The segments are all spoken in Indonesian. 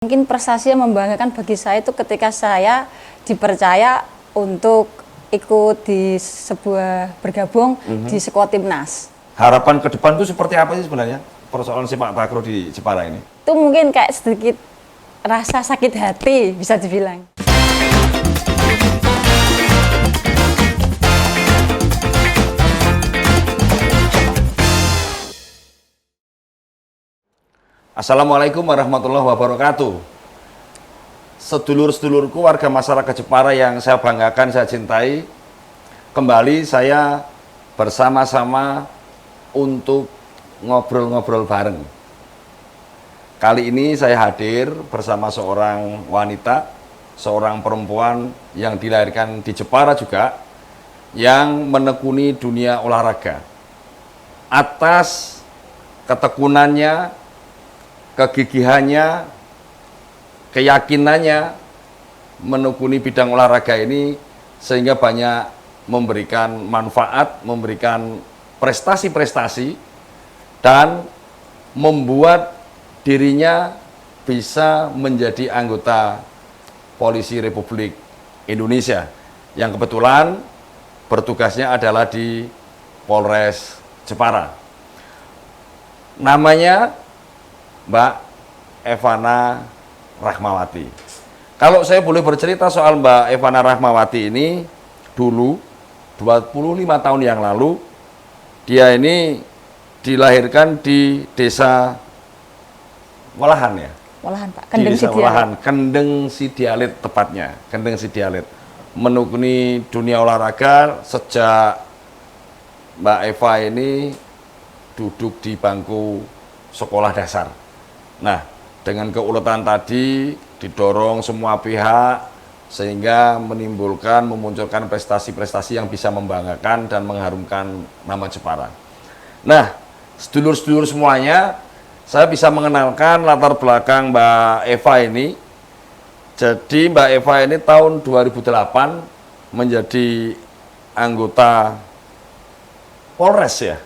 Mungkin prestasi yang membanggakan bagi saya itu ketika saya dipercaya untuk ikut di sebuah bergabung di skuad timnas. Harapan ke depan itu seperti apa sih sebenarnya persoalan sepak takraw di Jepara ini? Itu mungkin kayak sedikit rasa sakit hati bisa dibilang. Assalamualaikum warahmatullahi wabarakatuh. Sedulur-sedulurku warga masyarakat Jepara yang saya banggakan, saya cintai, kembali saya bersama-sama untuk ngobrol-ngobrol bareng. Kali ini saya hadir bersama seorang wanita, seorang perempuan yang dilahirkan di Jepara juga, yang menekuni dunia olahraga. Atas ketekunannya, kegigihannya, keyakinannya menekuni bidang olahraga ini sehingga banyak memberikan manfaat, memberikan prestasi-prestasi dan membuat dirinya bisa menjadi anggota Polisi Republik Indonesia yang kebetulan bertugasnya adalah di Polres Jepara. Namanya Mbak Evana Rahmawati. Kalau saya boleh bercerita soal Mbak Evana Rahmawati ini, dulu 25 tahun yang lalu dia ini dilahirkan di desa Walahan ya. Walahan Pak, Kendeng Desa Sidialit. Walahan, Kendeng Sidialit tepatnya, Kendeng Sidialit. Menekuni dunia olahraga sejak Mbak Eva ini duduk di bangku sekolah dasar. Nah, dengan keuletan tadi didorong semua pihak sehingga memunculkan prestasi-prestasi yang bisa membanggakan dan mengharumkan nama Jepara. Nah, sedulur-sedulur semuanya, saya bisa mengenalkan latar belakang Mbak Eva ini. Jadi Mbak Eva ini tahun 2008 menjadi anggota Polres ya?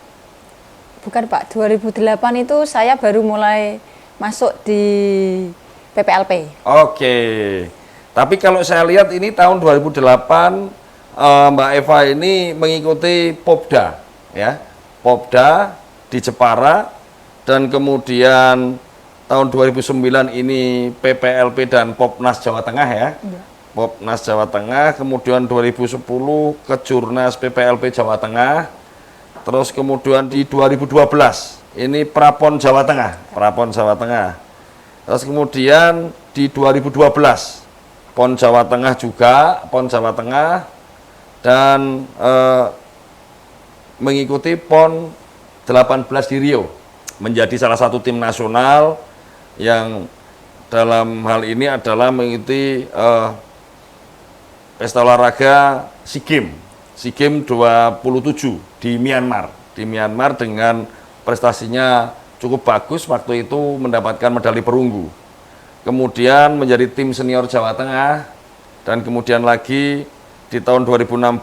Bukan Pak, 2008 itu saya baru mulai masuk di PPLP. Oke, tapi kalau saya lihat ini tahun 2008 Mbak Eva ini mengikuti Popda, ya, Popda di Jepara, dan kemudian tahun 2009 ini PPLP dan Popnas Jawa Tengah ya, Popnas Jawa Tengah, kemudian 2010 Kejurnas PPLP Jawa Tengah, terus kemudian di 2012 ini Prapon Jawa Tengah, Prapon Jawa Tengah. Terus kemudian di 2012 PON Jawa Tengah juga, PON Jawa Tengah, dan mengikuti PON 18 di Rio, menjadi salah satu tim nasional yang dalam hal ini adalah mengikuti pesta olahraga SEA Games, SEA Games 27 di Myanmar dengan prestasinya cukup bagus, waktu itu mendapatkan medali perunggu. Kemudian menjadi tim senior Jawa Tengah, dan kemudian lagi di tahun 2016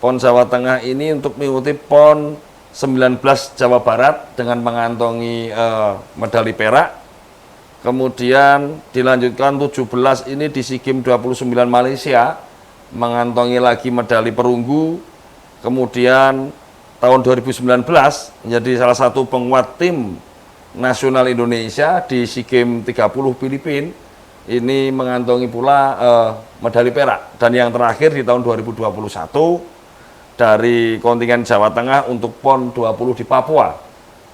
PON Jawa Tengah ini untuk mengikuti PON 19 Jawa Barat dengan mengantongi medali perak. Kemudian dilanjutkan 17 ini di SEA Games 29 Malaysia mengantongi lagi medali perunggu. Kemudian tahun 2019 menjadi salah satu penguat tim nasional Indonesia di SEA Games 30 Filipina, ini mengantongi pula medali perak. Dan yang terakhir di tahun 2021 dari kontingen Jawa Tengah untuk PON 20 di Papua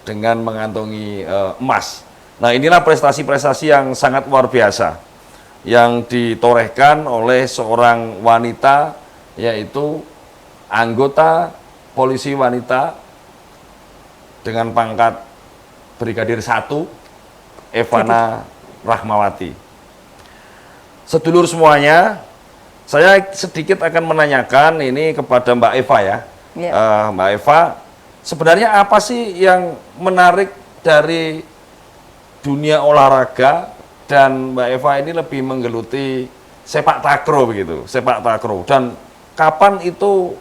dengan mengantongi emas. Nah, inilah prestasi-prestasi yang sangat luar biasa yang ditorehkan oleh seorang wanita, yaitu anggota Polisi wanita dengan pangkat Brigadir 1, Evana Rahmawati. Sedulur semuanya, saya sedikit akan menanyakan ini kepada Mbak Eva ya. Mbak Eva, sebenarnya apa sih yang menarik dari dunia olahraga, dan Mbak Eva ini lebih menggeluti sepak takraw begitu, sepak takraw, dan kapan itu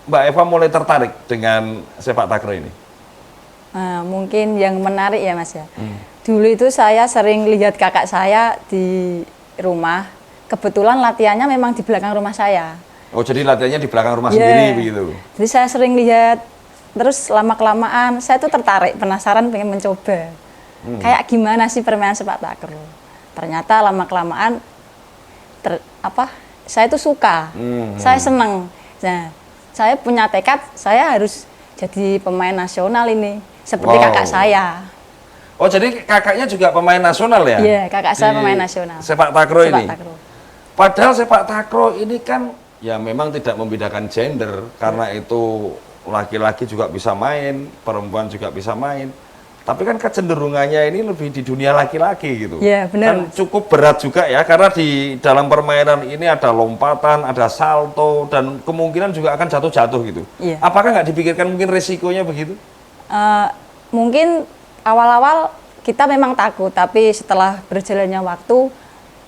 Mbak Eva mulai tertarik dengan sepak takraw ini? Mungkin yang menarik ya Mas ya. Dulu itu saya sering lihat kakak saya di rumah. Kebetulan latihannya memang di belakang rumah saya. Oh, jadi latihannya di belakang rumah Iya. sendiri begitu. Jadi saya sering lihat, terus lama-kelamaan saya tuh tertarik, penasaran, pengen mencoba. Kayak gimana sih permainan sepak takraw. Ternyata lama-kelamaan saya tuh suka, saya seneng. Nah, saya punya tekad, saya harus jadi pemain nasional ini, seperti Wow. kakak saya. Oh, jadi kakaknya juga pemain nasional ya? Iya, kakak saya Di pemain nasional. Sepak takraw Sepak ini. takraw. Padahal sepak takraw ini kan ya memang tidak membedakan gender, karena itu laki-laki juga bisa main, perempuan juga bisa main. Tapi kan kecenderungannya ini lebih di dunia laki-laki gitu. Iya, benar, Kan Mas. cukup berat juga ya, karena di dalam permainan ini ada lompatan, ada salto, dan kemungkinan juga akan jatuh-jatuh gitu. Iya. Apakah nggak dipikirkan mungkin resikonya begitu? Mungkin awal-awal kita memang takut, tapi setelah berjalannya waktu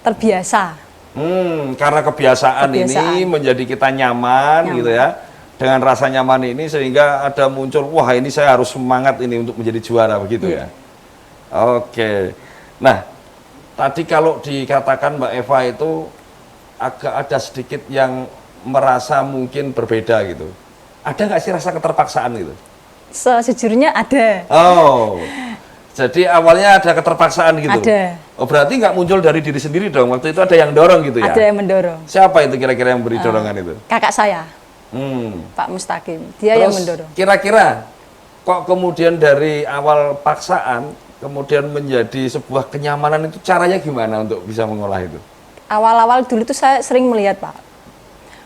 terbiasa. Karena kebiasaan ini Kebiasaan. menjadi kita nyaman gitu ya. Dengan rasa nyaman ini sehingga ada muncul, wah ini saya harus semangat ini untuk menjadi juara begitu ya. Oke. Nah, tadi kalau dikatakan Mbak Eva itu agak ada sedikit yang merasa mungkin berbeda gitu. Ada nggak sih rasa keterpaksaan gitu? Sejujurnya ada. Oh, jadi awalnya ada keterpaksaan gitu? Ada. Oh, berarti nggak muncul dari diri sendiri dong, waktu itu ada yang dorong gitu ya? Ada yang mendorong. Siapa itu kira-kira yang beri dorongan itu? Kakak saya, Pak Mustaqim, dia yang Terus mendorong. kira-kira kok kemudian dari awal paksaan kemudian menjadi sebuah kenyamanan, itu caranya gimana untuk bisa mengolah itu? Awal-awal dulu tuh saya sering melihat, Pak.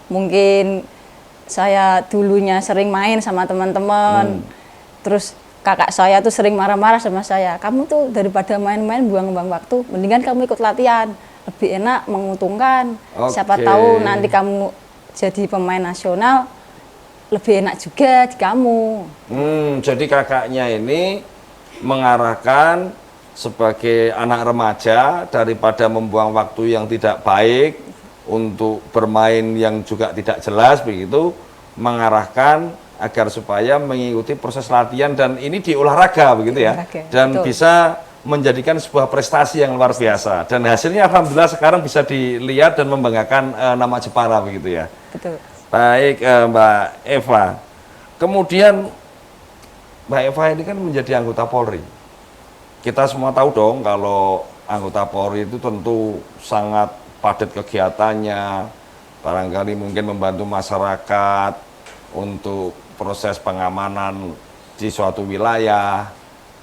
Mungkin saya dulunya sering main sama teman-teman. Terus kakak saya tuh sering marah-marah sama saya. Kamu tuh daripada main-main buang-buang waktu, mendingan kamu ikut latihan. Lebih enak, menguntungkan. Siapa Oke. tahu nanti kamu jadi pemain nasional, lebih enak juga di kamu. Jadi kakaknya ini mengarahkan sebagai anak remaja daripada membuang waktu yang tidak baik untuk bermain yang juga tidak jelas begitu, mengarahkan agar supaya mengikuti proses latihan dan ini di olahraga begitu ya, Olahraga, dan betul. bisa menjadikan sebuah prestasi yang luar biasa dan hasilnya alhamdulillah sekarang bisa dilihat dan membanggakan nama Jepara begitu ya. Betul. Baik, Mbak Eva. Kemudian Mbak Eva ini kan menjadi anggota Polri. Kita semua tahu dong kalau anggota Polri itu tentu sangat padat kegiatannya, barangkali mungkin membantu masyarakat untuk proses pengamanan di suatu wilayah,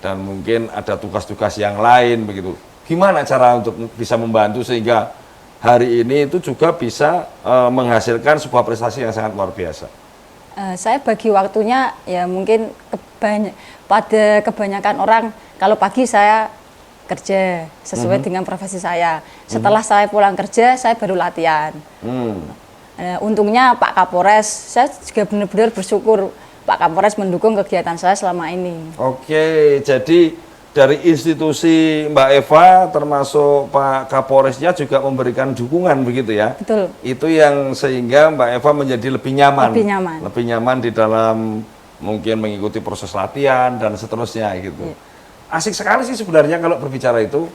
dan mungkin ada tugas-tugas yang lain begitu. Gimana cara untuk bisa membantu sehingga hari ini itu juga bisa menghasilkan sebuah prestasi yang sangat luar biasa? Saya bagi waktunya ya mungkin pada kebanyakan orang, kalau pagi saya kerja sesuai dengan profesi saya. Setelah saya pulang kerja, saya baru latihan. Untungnya Pak Kapolres, saya juga benar-benar bersyukur Pak Kapolres mendukung kegiatan saya selama ini. Oke, jadi dari institusi Mbak Eva termasuk Pak Kapolresnya juga memberikan dukungan begitu ya? Betul. Itu yang sehingga Mbak Eva menjadi lebih nyaman. Lebih nyaman. Lebih nyaman di dalam mungkin mengikuti proses latihan dan seterusnya gitu. Iya. Asik sekali sih sebenarnya kalau berbicara itu.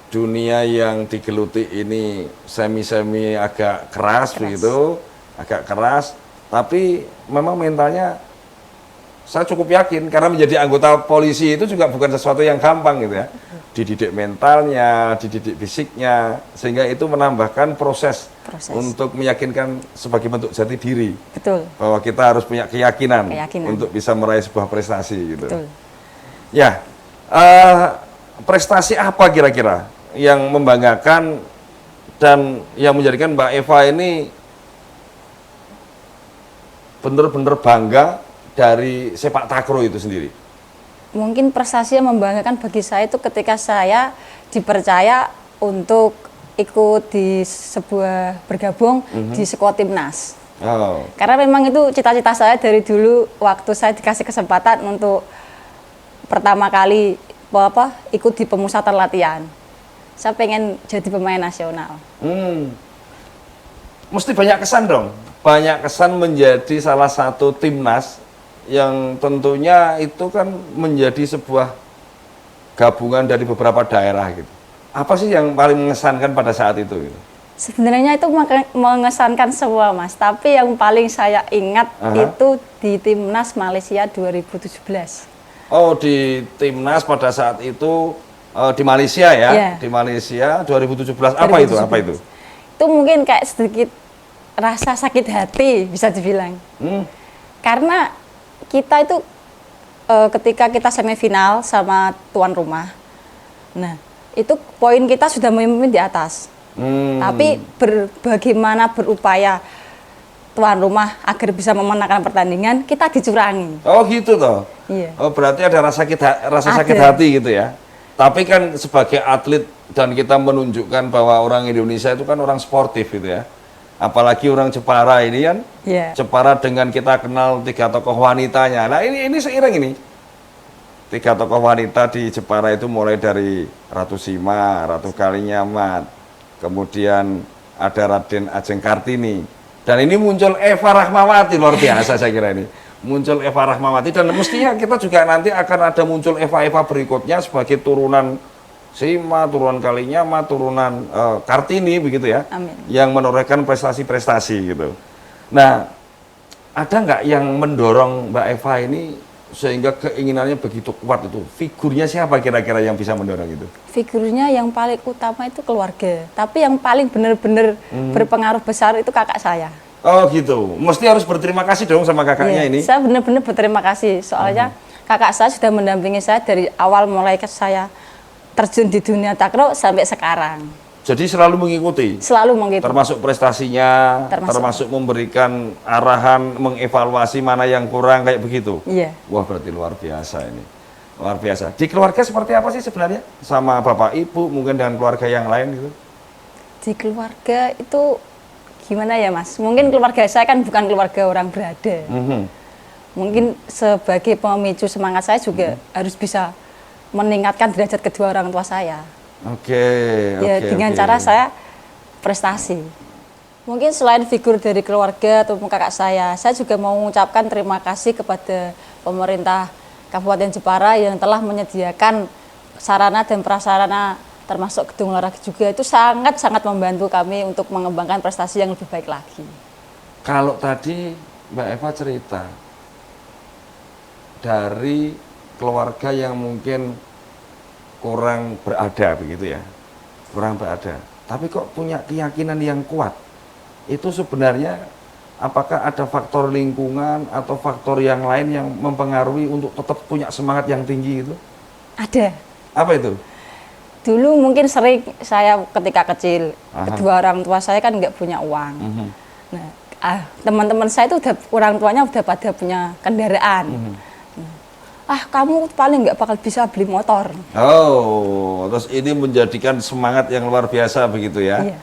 Dunia yang digeluti ini semi-semi agak keras begitu, agak keras, tapi memang mentalnya saya cukup yakin karena menjadi anggota polisi itu juga bukan sesuatu yang gampang gitu ya. Dididik mentalnya, dididik fisiknya, sehingga itu menambahkan proses untuk meyakinkan sebagai bentuk jati diri. Betul. Bahwa kita harus punya keyakinan untuk bisa meraih sebuah prestasi gitu. Betul. Ya, prestasi apa kira-kira yang membanggakan dan yang menjadikan Mbak Eva ini benar-benar bangga dari sepak takraw itu sendiri? Mungkin prestasi yang membanggakan bagi saya itu ketika saya dipercaya untuk ikut di sebuah bergabung di skuad timnas. Oh. Karena memang itu cita-cita saya dari dulu waktu saya dikasih kesempatan untuk pertama kali ikut di pemusatan latihan. Saya pengen jadi pemain nasional. Mesti banyak kesan dong. Banyak kesan menjadi salah satu timnas yang tentunya itu kan menjadi sebuah gabungan dari beberapa daerah gitu. Apa sih yang paling mengesankan pada saat itu gitu? Sebenarnya itu mengesankan semua, Mas. Tapi yang paling saya ingat itu di Timnas Malaysia 2017. Oh, di Timnas pada saat itu di Malaysia ya? Iya. Di Malaysia 2017. Apa itu? Apa itu? Itu mungkin kayak sedikit rasa sakit hati bisa dibilang. Karena kita itu ketika kita semifinal sama tuan rumah, nah itu poin kita sudah memimpin di atas. Tapi bagaimana berupaya tuan rumah agar bisa memenangkan pertandingan, kita dicurangi. Oh gitu toh? Iya. Oh berarti ada rasa sakit hati gitu ya? Tapi kan sebagai atlet dan kita menunjukkan bahwa orang Indonesia itu kan orang sportif gitu ya. Apalagi orang Jepara ini kan, Jepara dengan kita kenal 3 tokoh wanitanya. Nah ini seiring ini. 3 tokoh wanita di Jepara itu mulai dari Ratu Sima, Ratu Kalinyamat, kemudian ada Raden Ajeng Kartini. Dan ini muncul Eva Rahmawati, luar biasa saya kira ini. Muncul Eva Rahmawati dan mestinya kita juga nanti akan ada muncul Eva-Eva berikutnya sebagai turunan Sima, turunan Kalinyamat, turunan Kartini begitu ya. Amin. Yang menorehkan prestasi-prestasi gitu. Nah, ada nggak yang mendorong Mbak Eva ini sehingga keinginannya begitu kuat itu? Figurnya siapa kira-kira yang bisa mendorong itu? Figurnya yang paling utama itu keluarga. Tapi yang paling benar-benar berpengaruh besar itu kakak saya. Oh gitu. Mesti harus berterima kasih dong sama kakaknya ini. Saya benar-benar berterima kasih. Soalnya kakak saya sudah mendampingi saya dari awal mulai saya terjun di dunia takraw sampai sekarang. Jadi selalu mengikuti? Selalu mengikuti. Termasuk prestasinya, termasuk memberikan arahan, mengevaluasi mana yang kurang, kayak begitu? Iya. Wah berarti luar biasa ini. Luar biasa. Di keluarga seperti apa sih sebenarnya? Sama bapak, ibu, mungkin dengan keluarga yang lain gitu? Di keluarga itu gimana ya Mas? Mungkin keluarga saya kan bukan keluarga orang berada. Mungkin sebagai pemicu semangat saya juga harus bisa meningkatkan derajat kedua orang tua saya. Dengan cara saya prestasi. Mungkin selain figur dari keluarga atau kakak saya juga mau mengucapkan terima kasih kepada pemerintah Kabupaten Jepara yang telah menyediakan sarana dan prasarana termasuk gedung olahraga juga. Itu sangat-sangat membantu kami untuk mengembangkan prestasi yang lebih baik lagi. Kalau tadi Mbak Eva cerita dari keluarga yang mungkin kurang berada begitu ya, kurang berada, tapi kok punya keyakinan yang kuat, itu sebenarnya apakah ada faktor lingkungan atau faktor yang lain yang mempengaruhi untuk tetap punya semangat yang tinggi itu? Ada. Apa itu? Dulu mungkin sering saya ketika kecil, kedua orang tua saya kan nggak punya uang. Nah, teman-teman saya itu orang tuanya udah pada punya kendaraan. Kamu paling nggak bakal bisa beli motor. Oh, terus ini menjadikan semangat yang luar biasa begitu ya? Iya.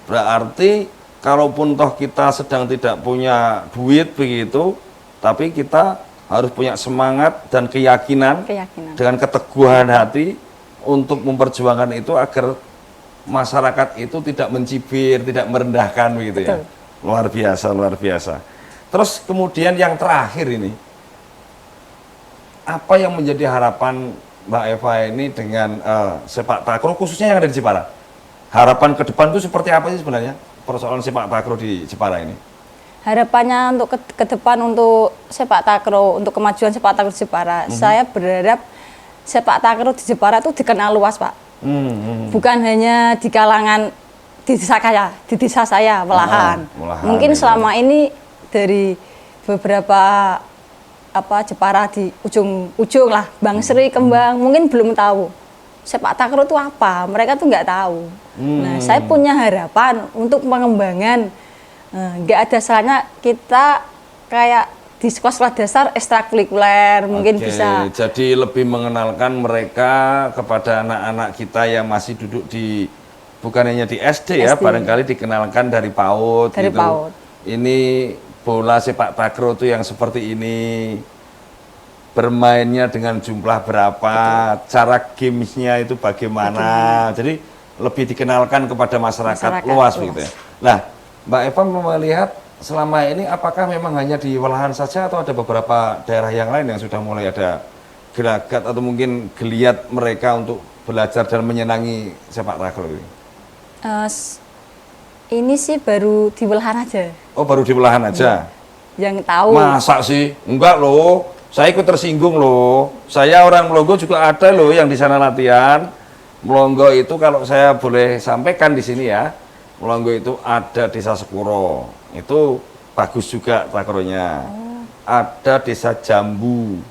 Berarti kalaupun toh kita sedang tidak punya duit begitu, tapi kita harus punya semangat dan keyakinan. Dengan keteguhan hati untuk memperjuangkan itu agar masyarakat itu tidak mencibir, tidak merendahkan begitu. Betul. Ya? Luar biasa, luar biasa. Terus kemudian yang terakhir ini, apa yang menjadi harapan Mbak Eva ini dengan sepak takraw khususnya yang ada di Jepara? Harapan ke depan itu seperti apa sih sebenarnya persoalan sepak takraw di Jepara ini? Harapannya untuk ke depan untuk sepak takraw, untuk kemajuan sepak takraw di Jepara, saya berharap sepak takraw di Jepara itu dikenal luas, Pak. Bukan hanya di kalangan di desa saya, Welahan. Mungkin selama ini dari beberapa Jepara di ujung lah, Bang Sri, Kembang, mungkin belum tahu sepak takraw itu apa, mereka tuh nggak tahu. Nah, saya punya harapan untuk pengembangan, nggak ada salahnya kita kayak di sekolah dasar ekstrakurikuler, mungkin bisa. Jadi lebih mengenalkan mereka kepada anak-anak kita yang masih duduk di, bukan hanya di SD ya, barangkali dikenalkan dari PAUD gitu. PAUD. Ini bola sepak takraw itu yang seperti ini, bermainnya dengan jumlah berapa, cara gamesnya itu bagaimana, jadi lebih dikenalkan kepada masyarakat luas begitu ya. Nah, Mbak Eva melihat selama ini apakah memang hanya di Welahan saja atau ada beberapa daerah yang lain yang sudah mulai ada gelagat atau mungkin geliat mereka untuk belajar dan menyenangi sepak takraw ini? Ini sih baru di Welahan aja. Oh, baru di Welahan aja. Yang tahu. Masa sih? Enggak loh. Saya ikut tersinggung loh. Saya orang Melongo juga ada loh yang di sana latihan. Melongo itu kalau saya boleh sampaikan di sini ya, Melongo itu ada desa Sekuro. Itu bagus juga takraw-nya. Ada desa Jambu.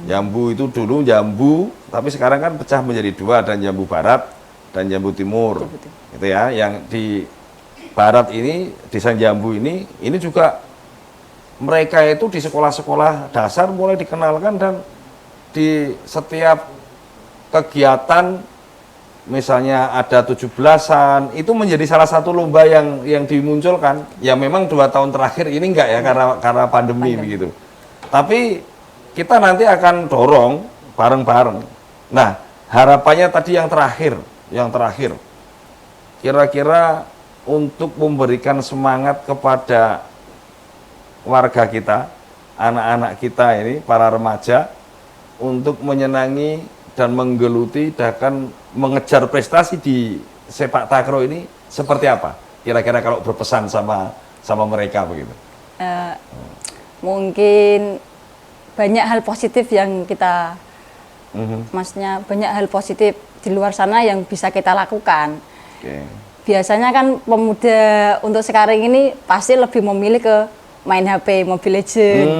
Jambu itu dulu Jambu, tapi sekarang kan pecah menjadi dua, dan Jambu Barat dan Jambu Timur. Itu ya, yang di Barat ini, desa Jambu ini juga mereka itu di sekolah-sekolah dasar mulai dikenalkan, dan di setiap kegiatan misalnya ada 17-an itu menjadi salah satu lomba yang dimunculkan. Ya memang 2 tahun terakhir ini enggak ya, karena pandemi begitu. Tapi kita nanti akan dorong bareng-bareng. Nah, harapannya tadi yang terakhir, kira-kira untuk memberikan semangat kepada warga kita, anak-anak kita ini, para remaja, untuk menyenangi dan menggeluti dan mengejar prestasi di sepak takraw ini seperti apa? Kira-kira kalau berpesan sama mereka begitu. Mungkin banyak hal positif yang kita, maksudnya banyak hal positif di luar sana yang bisa kita lakukan. Biasanya kan pemuda untuk sekarang ini pasti lebih memilih ke main HP, Mobile Legends.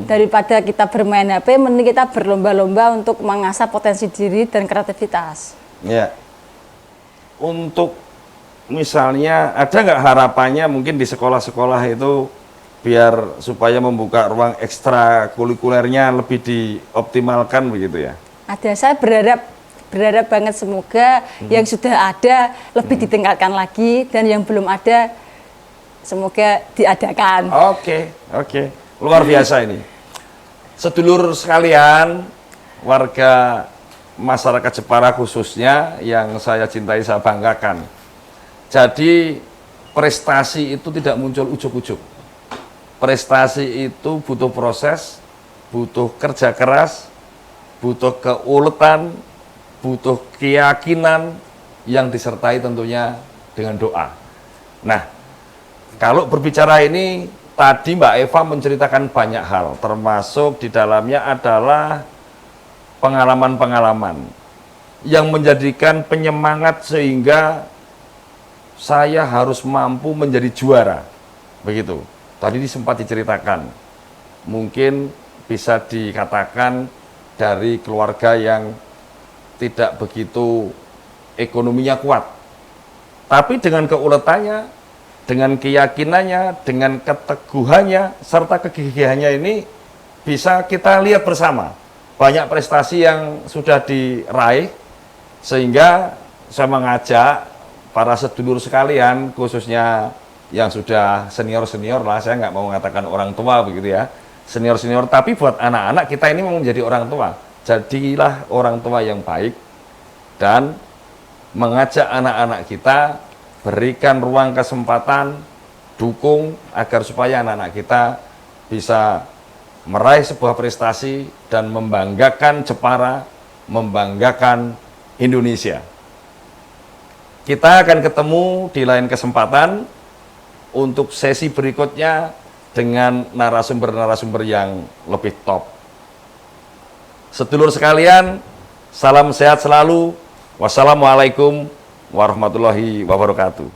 Daripada kita bermain HP, mending kita berlomba-lomba untuk mengasah potensi diri dan kreativitas. Ya. Untuk misalnya ada nggak harapannya mungkin di sekolah-sekolah itu biar supaya membuka ruang ekstrakurikulernya lebih dioptimalkan begitu ya? Ada, saya berharap banget semoga yang sudah ada lebih ditingkatkan lagi, dan yang belum ada semoga diadakan. Oke. Luar biasa ini. Sedulur sekalian, warga masyarakat Jepara khususnya yang saya cintai, saya banggakan. Jadi prestasi itu tidak muncul ujuk-ujuk. Prestasi itu butuh proses, butuh kerja keras, butuh keuletan, butuh keyakinan yang disertai tentunya dengan doa. Nah, kalau berbicara ini, tadi Mbak Eva menceritakan banyak hal, termasuk di dalamnya adalah pengalaman-pengalaman yang menjadikan penyemangat sehingga saya harus mampu menjadi juara. Begitu. Tadi sempat diceritakan, mungkin bisa dikatakan dari keluarga yang tidak begitu ekonominya kuat. Tapi dengan keuletannya, dengan keyakinannya, dengan keteguhannya, serta kegigihannya ini bisa kita lihat bersama. Banyak prestasi yang sudah diraih, sehingga saya mengajak para sedulur sekalian, khususnya yang sudah senior-senior lah, saya nggak mau mengatakan orang tua begitu ya, senior-senior, tapi buat anak-anak kita ini mau menjadi orang tua. Jadilah orang tua yang baik dan mengajak anak-anak kita, berikan ruang kesempatan, dukung agar supaya anak-anak kita bisa meraih sebuah prestasi dan membanggakan Jepara, membanggakan Indonesia. Kita akan ketemu di lain kesempatan untuk sesi berikutnya dengan narasumber-narasumber yang lebih top. Sedulur sekalian, salam sehat selalu. Wassalamualaikum warahmatullahi wabarakatuh.